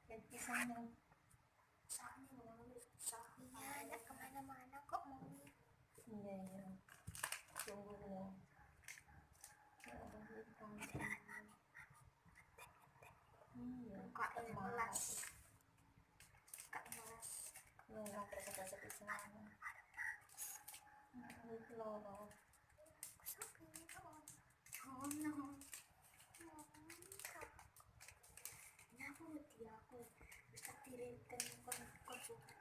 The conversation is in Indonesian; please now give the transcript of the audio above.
Dan pisangnya Soalnya mau iya nggak kemana-mana kok mau. iya ya, tunggu dulu ya ada hitam iya Kak kan melas. mahal ya nggak terasa pisang itu loh Oh no. Ini aku dia aku bisa kirimkan konsultasi